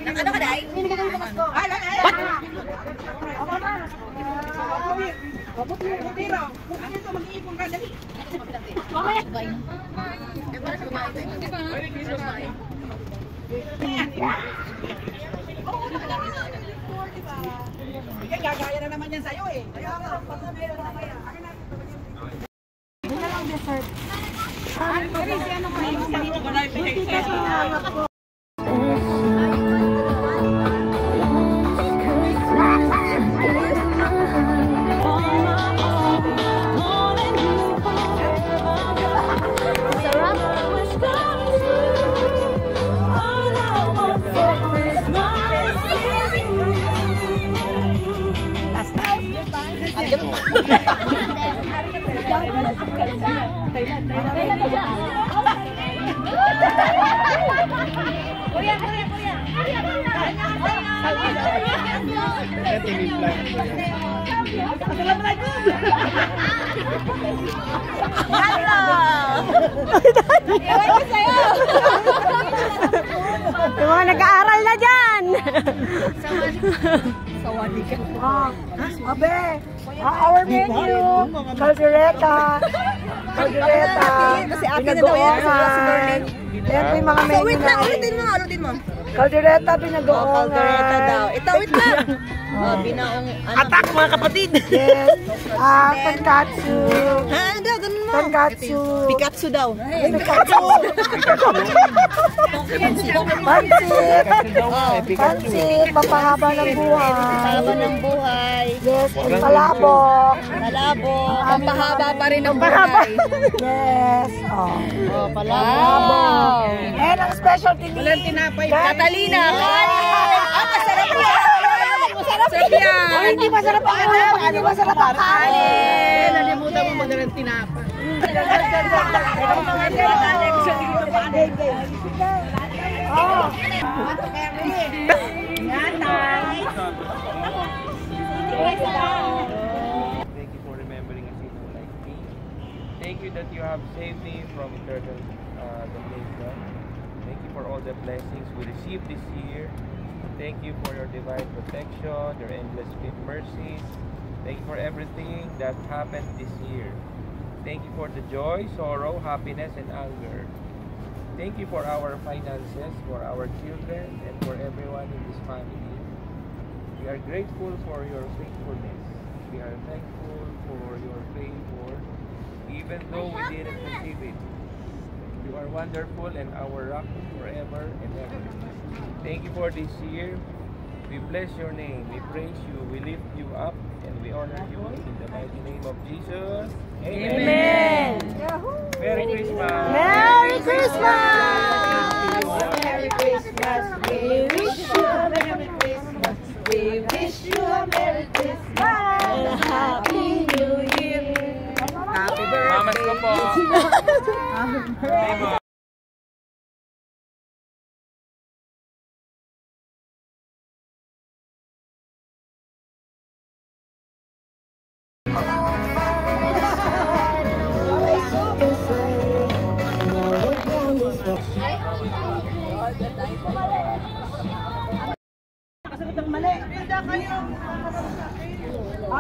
Ano ka, Day? What? Gagaya na naman yan sa'yo eh. Doon na lang dessert. Yung mga nag-aaral na dyan. Abe, our menu, caldereta, pinagoongan. Ayan po yung mga menu Wait lang, natin. ulitin mo. Caldereta, pinagoongan. Caldereta daw. Ito, wait lang. Binaong, Attack mga kapatid. Yes. Tonkatsu. ano daw, ganun mo. Tonkatsu. Pikatsu daw. Tonkatsu. Pansit. Pansit, mapahaba ng buhay. Haba ng buhay. Yes, and palabok. Palabok. Pampahaba pa rin ang buhay. Yes. Oh, palabok. And ang specialty ni Catalina. Masarap yan. Masarap yan. Oh, hindi masarap ang ulam. Hindi masarap ang kanin. Nalimutan mo magalang tinapa. Oh. Thank you for remembering a sinner like me. Thank you that you have saved me from eternal damnation. Thank you for all the blessings we received this year. Thank you for your divine protection, your endless mercies. Thank you for everything that happened this year. Thank you for the joy, sorrow, happiness, and anger. Thank you for our finances, for our children, and for everyone in this family. We are grateful for your faithfulness. We are thankful for your favor, even though we didn't receive it. You are wonderful and our rock forever and ever. Thank you for this year. We bless your name. We praise you. We lift you up and we honor you in the mighty name of Jesus. Amen. Merry Christmas. Merry Christmas. Merry Christmas. We wish you a Merry Christmas. We wish you a Merry Christmas and a Happy New Year. Happy birthday. Mamas ko po.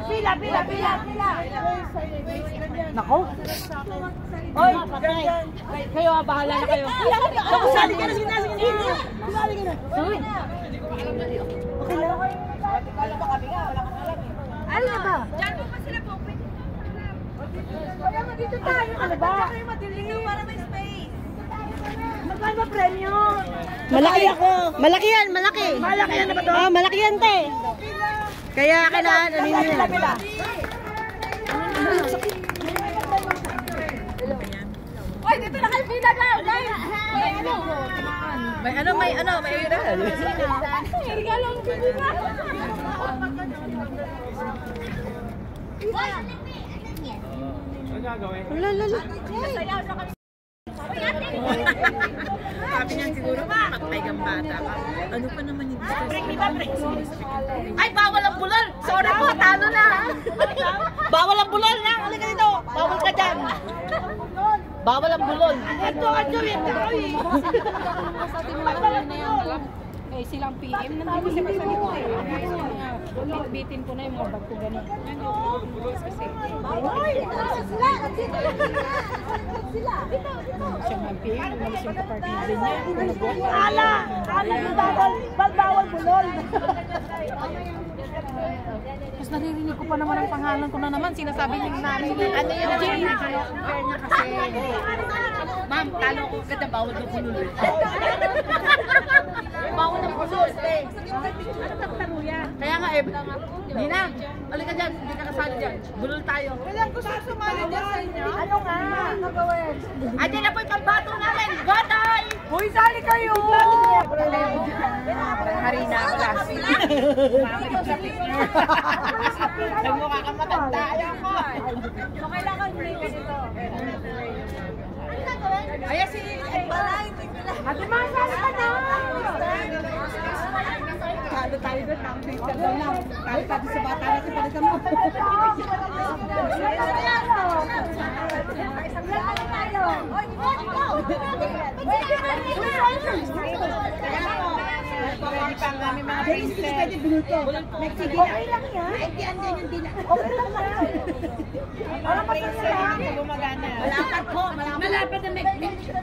Pila. Nako. Oy, kayo bahala na kayo. Ako sali ka na, sige. Sali ka na. Okay lang. Wala ba kami nga? Wala kang alam eh. Ano ba? Diyan po pa sila po. Kaya nga dito tayo. Ano ba? Kayo madilim para may space. Magkano ba premyo? Malaki ako. Malaki yan, malaki. Malaki yan na ba to? Oh, malaki yan, te. Kaya kailangan, ano yun? Oy, dito na kayo pila daw. May regalo. May regalo ang pila. Ano gagawin? Lala. Sayaw na kami. Sabi niyan siguro, patay kang bata ka. Ano pa naman yung gusto? Ay, bawal ang bulol. Sorry po, talo na. Bawal ang bulol na. Halika dito. Bawal ka dyan. Bawal ang bulol. Ito, Sa ating mga kanina na yan, alam, eh silang PM, nandito sila sa likod eh. Bitbitin ko na yung mga bag ko ganun. Yan yung kasi. Siya mga PM, umalis yung kapatid din niya. bawal bulol. Tapos naririnig ko pa naman ang pangalan ko na naman. Sinasabi niya namin na ano yung Jane. Compare niya kasi. Ma'am, talo ko kada bawal ng bulol. Bawal ng bulol. Kaya nga Nina, alika dyan, hindi ka kasali dyan. Bulol tayo. Walang gusto sumali dyan sa inyo. Ano nga? Ayan na po yung pambato namin. Batay! Uy, sali kayo! Harina class. Nagmukha kang matanda. So, kailangan break ka dito. Ayan si... Ate Ma, sali ka na! Kalo tayo doon, nakapit ka doon lang. Kalo tayo sa bata natin, palitan mo. Ready pa ang aming mga princess. Okay lang yan. Okay lang yan. Mga princess, hindi ko gumagana. Malapat po, malapad na make-make.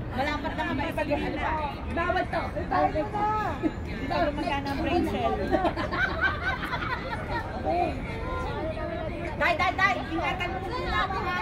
Malapat na nga maipag yung ano pa. Bawal to. Tayo ka. Hindi ko gumagana ang princess. Day! Ingatan mo na sila natin ha.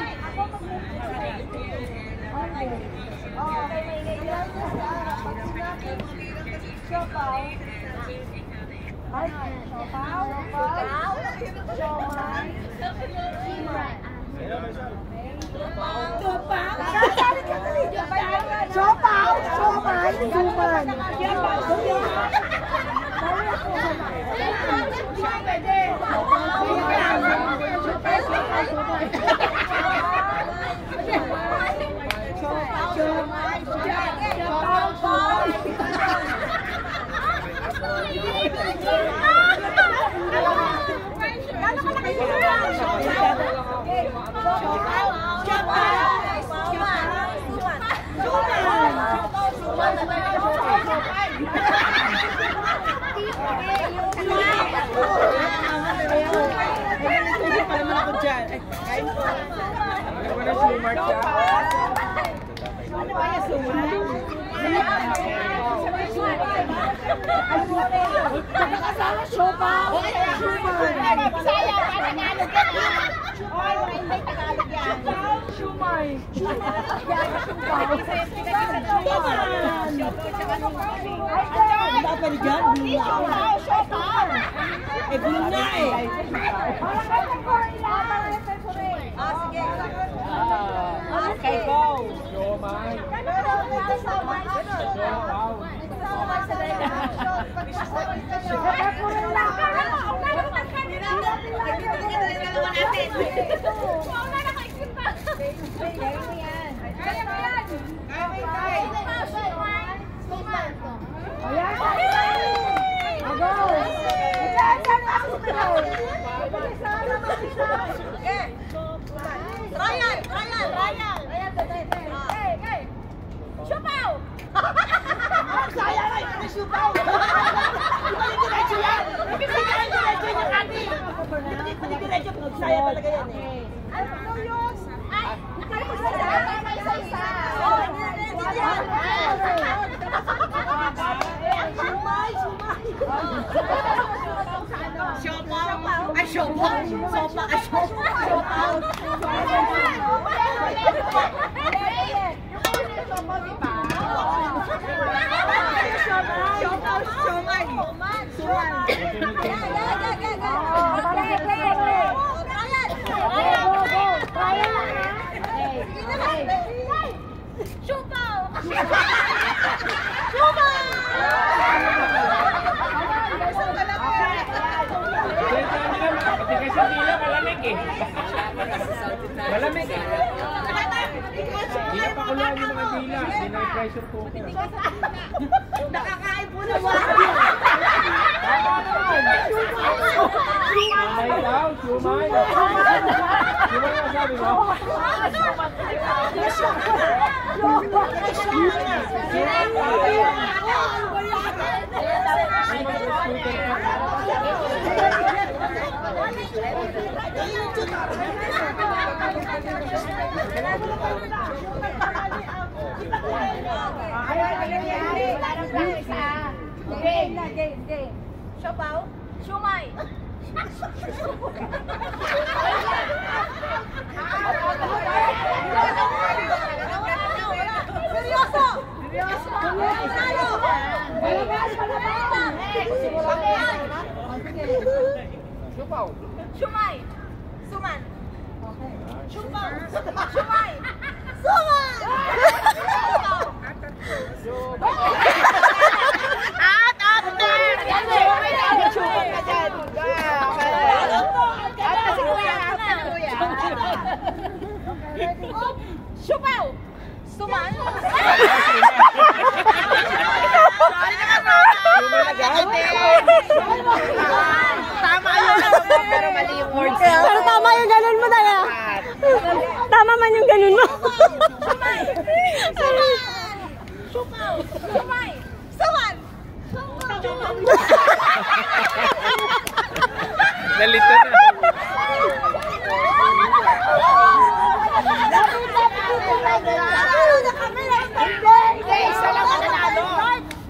Nakasama siopaw. Bisaya, Tagalog yan ha. Hindi Tagalog yan. Shumay. Dapat dyan, siopaw. Eh, gulo na eh. Sige. Okay, go. Saya talaga yan eh. Malamig eh. Hindi na pakuluan yung mga dila. Hindi na pressure cooker. Nakakain po na ba? Shumay daw, shumay. Shumay ang sabi mo? Game. Siopaw? Siumay. Seryoso! Siopaw. Siumay. Suman. Siopaw. Siumay. Suman! Siopaw! Suman! Tama yun. Pero mali yung words. Pero tama yung ganun mo, Daya. Tama man yung ganun mo. Sumay! Suman! Siopaw! Sumay! Suman! Nalito na.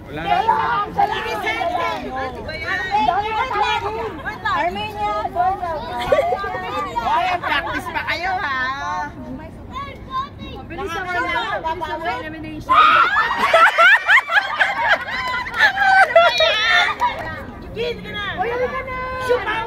Wala na. Armenia! Practice pa kayo, ha? Bilis naman na elimination. Gigil ka na! Siopaw!